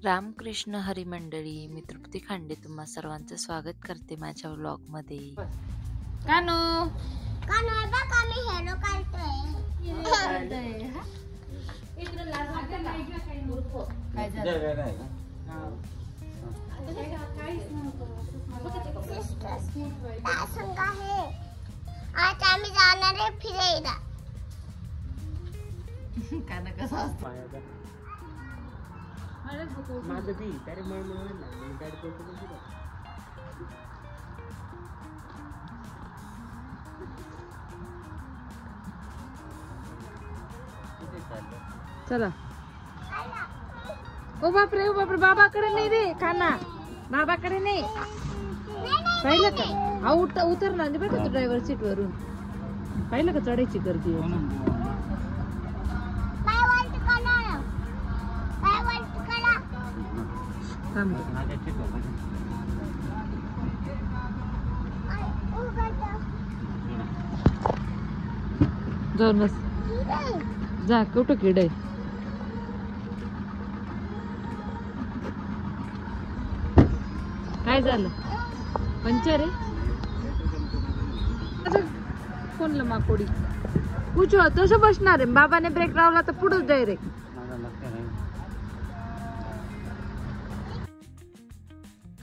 रामकृष्ण हरी मंडळी, मी तृप्ती खांडे तुम्हा सर्वांचं स्वागत करते माझ्या व्लॉगमध्ये. कानू कानू बघ आम्ही हेरो काढतोय. काय झालं? संग आहे. आज आम्ही जाणार आहे फिरायला. काना कसा असतो? माझं बी तरी म्हणून गाडी करतो. चला. ओ बापरे बाबाकडे नाही रे खाना, बाबाकडे नाही. पाहिलं का? हा उतरला नाही बघा तू ड्रायव्हर सीट वरून. पाहिलं का चढायची गर्दी आहे. थांब. जाऊन बस. जा कुठं किड आहे. काय झालं? पंचर आहे. कोणलं माकोडी कुछ तसं बसणार आहे. बाबाने ब्रेक लावला तर पुढेच डायरेक्ट.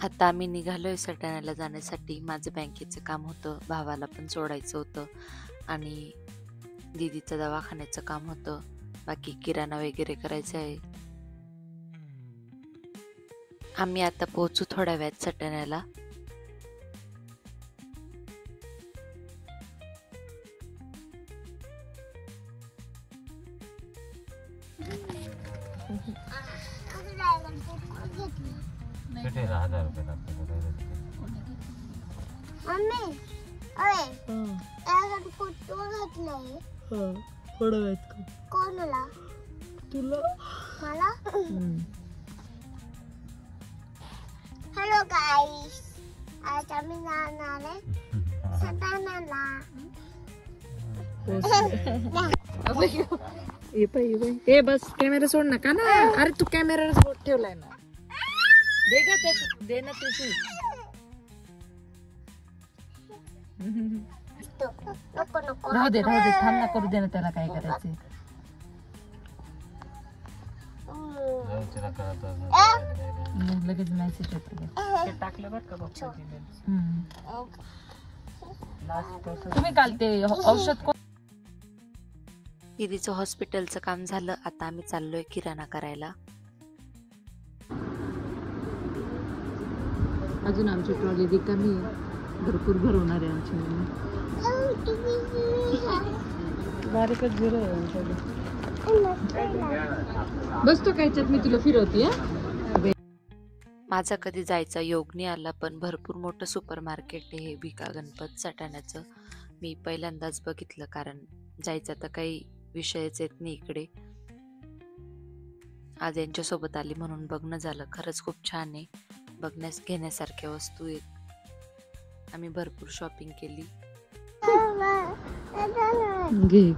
आता आम्ही निघालोय सटाण्याला जाण्यासाठी. माझं बँकेचं काम होतं, भावाला पण सोडायचं होतं आणि दीदीचं दवाखान्याचं काम होतं. बाकी किराणा वगैरे करायचं आहे. आम्ही आता पोहोचू थोड्या वेळात सटाण्याला. मम्मी अरे त्यासाठी फोटो घेतलाय. कोणाला? तुला. मला. हॅलो गाईस, आज आम्ही जाणार आहे सटाण्याला. ए बस कॅमेरा सोड नका ना. अरे तू कॅमेरा सोड ठेवलाय ना. दे का ते, दे ना तुझी. नको नको राहू दे थांब ना. करू दे ना त्याला. काय करायचंय. लगेच मेसेज येतो. टाकलं बरं का बाप्पाजी. तुम्ही काल ते औषध दीदीचं हॉस्पिटलचं काम झालं. आता आम्ही चाललोय किराणा करायला. अजून आमची ट्रॉली रिकामी आहे. भरपूर भरवणार आहे आमची. बारीकच झिरो आहे आमच्याकडे. बसतो कायच्यात मी तुला फिरवते. माझा कधी जायचा योग नाही आला, पण भरपूर मोठं सुपर मार्केट आहे हे भिका गणपत सटाण्याचं. मी पहिल्यांदाच बघितलं, कारण जायचा तर काही विषयच येत नाही इकडे. आज यांच्यासोबत आली म्हणून बघणं झालं. खरंच खूप छान आहे. बघण्यास घेण्यासारख्या वस्तू आहेत. आम्ही भरपूर शॉपिंग केली. घे.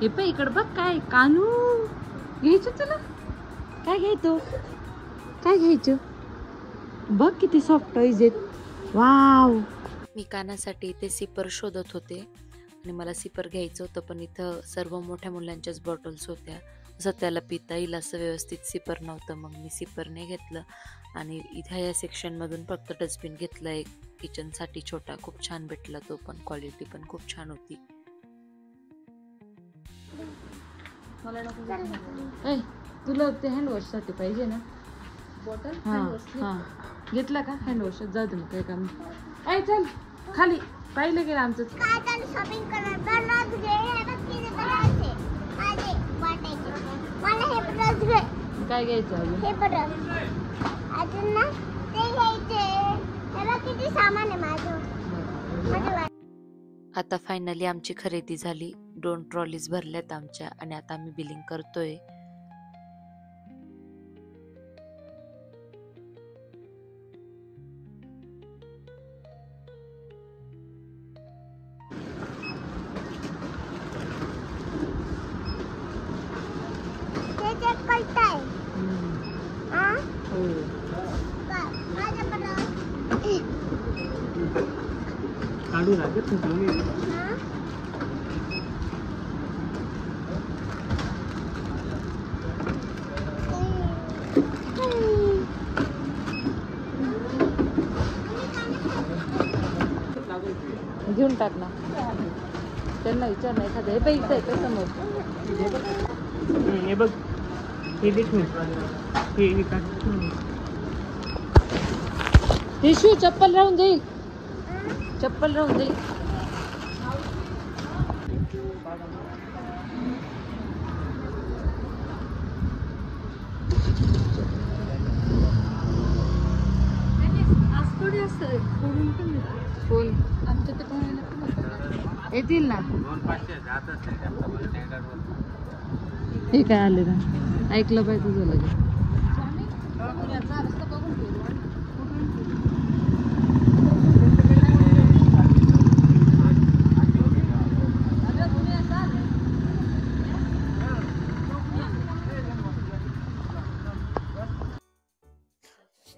हे पण इकडे बघ. काय कानू घ्यायचं तुला? काय घ्यायचं? काय घ्यायचं? बघ किती सॉफ्ट टॉईज आहेत. वाव. मी कानासाठी इथे सिपर शोधत होते आणि मला सिपर घ्यायचं होतं, पण इथं सर्व मोठ्या मुलांच्याच बॉटल्स होत्या. जसं त्याला पिता येईल असं व्यवस्थित सिपर नव्हतं. मग मी सिपर नाही घेतलं आणि इथं या सेक्शनमधून फक्त डस्टबिन घेतलं. एक किचनसाठी छोटा, खूप छान भेटला तो पण. क्वालिटी पण खूप छान होती. तुला ते हँडवॉश साठी पाहिजे ना बॉटल? हा घेतला का हँडवॉश? जाऊ दे मग काय काम. चल खाली. पाहिलं गेलं आमचं. काय शॉपिंग करणार. ब्रश घे. हे बघ किती ब्रश आहे. वाटायचे मला. हे ब्रश घे. काय घ्यायचं अजून? हे ब्रश अजून ना ते घ्यायचे. हे बघ किती सामान आहे माझं. आता फायनली आमची खरेदी झाली. 2 ट्रॉलीज भरल्यात आमच्या आणि आता आम्ही बिलिंग करतोय. लाडू लागत नाही. घेऊन टाक ना, त्यांना विचार नाही एखादं. हे पैसे आहे का समोर? हे बघ, हे दे ठेवून. हे काढ. हे शू चप्पल राहून जाईल, चप्पल राहून जाईल. कोण आमच्या ते येतील ना. हे काय आले ना, ऐकलं पाहिजे तुझं लगेच.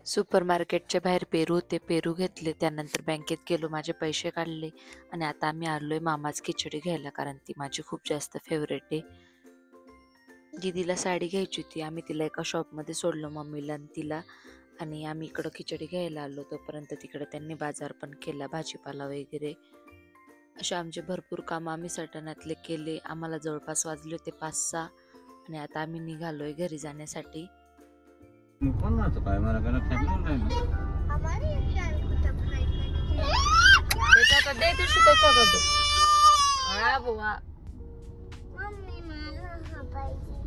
सुपर मार्केटच्या बाहेर पेरू होते, पेरू घेतले. त्यानंतर बँकेत गेलो, माझे पैसे काढले आणि आता आम्ही आलोय मामाच खिचडी घ्यायला, कारण ती माझी खूप जास्त फेवरेट आहे. दीदीला साडी घ्यायची होती, आम्ही तिला एका शॉपमध्ये सोडलं, मम्मीला आणि तिला, आणि आम्ही इकडं खिचडी घ्यायला आलो. तोपर्यंत तिकडे त्यांनी बाजार पण केला, भाजीपाला वगैरे. असे आमचे भरपूर कामं आम्ही सटाण्यातले केले. आम्हाला जवळपास वाजले होते 5-6 आणि आता आम्ही निघालोय घरी जाण्यासाठी. मम्मी मला हा पाहिजे.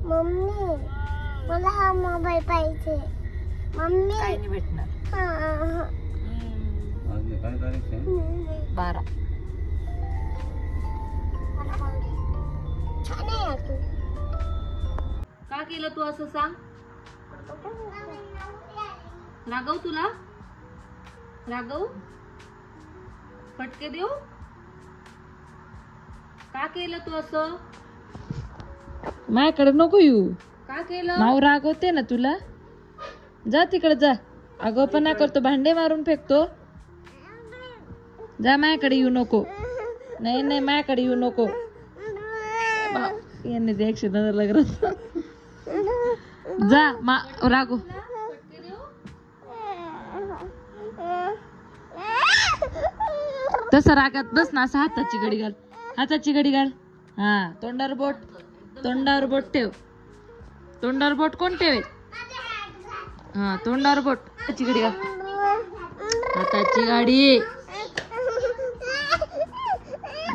मम्मी मला हा मोबाईल पाहिजे. मम्मी काय नाही भेटणार. हा 12 छान आहे तू. का केलं तू असं सांग? रागव तुला? रागव? फटके देऊ? का केलं तू असं? माझ्याकडे नको येऊ. का केलं? माऊ रागवते ना तुला. जा तिकडे जा. आगाऊपणा करतो, भांडे मारून फेकतो. जा, माझ्याकडे येऊ नको. नाही नाही, माझ्याकडे येऊ नको. यांनी रिएक्शन लग रहा. जा रागो. तसं रागात बस ना, असं हाताची घडी घाल, हाताची घडी घाल. हा, तोंडावर बोट, तोंडावर बोट ठेव. तोंडावर बोट कोण ठेवेल? हा, तोंडावर बोट. हाताची घडी घाल, हाताची गाडी.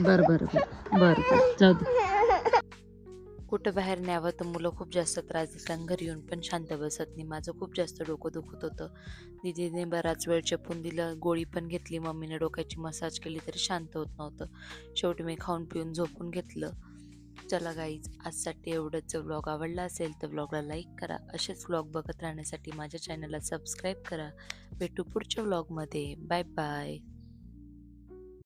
बर बर बर बर, जाऊ दे. कुठं बाहेर न्यावं तर मुलं खूप जास्त त्रास देतात, घरी येऊन पण शांत बसत नाही. माझं खूप जास्त डोकं दुखत होतं. दीदीने बराच वेळ चपून दिलं, गोळी पण घेतली, मम्मीने डोक्याची मसाज केली तरी शांत होत नव्हतं. शेवटी मी खाऊन पिऊन झोपून घेतलं. चला गाईज, आजसाठी एवढंच. जर व्लॉग आवडला असेल तर व्लॉगला लाईक करा. असेच व्लॉग बघत राहण्यासाठी माझ्या चॅनलला सबस्क्राईब करा. भेटू पुढच्या व्लॉगमध्ये. Bye bye.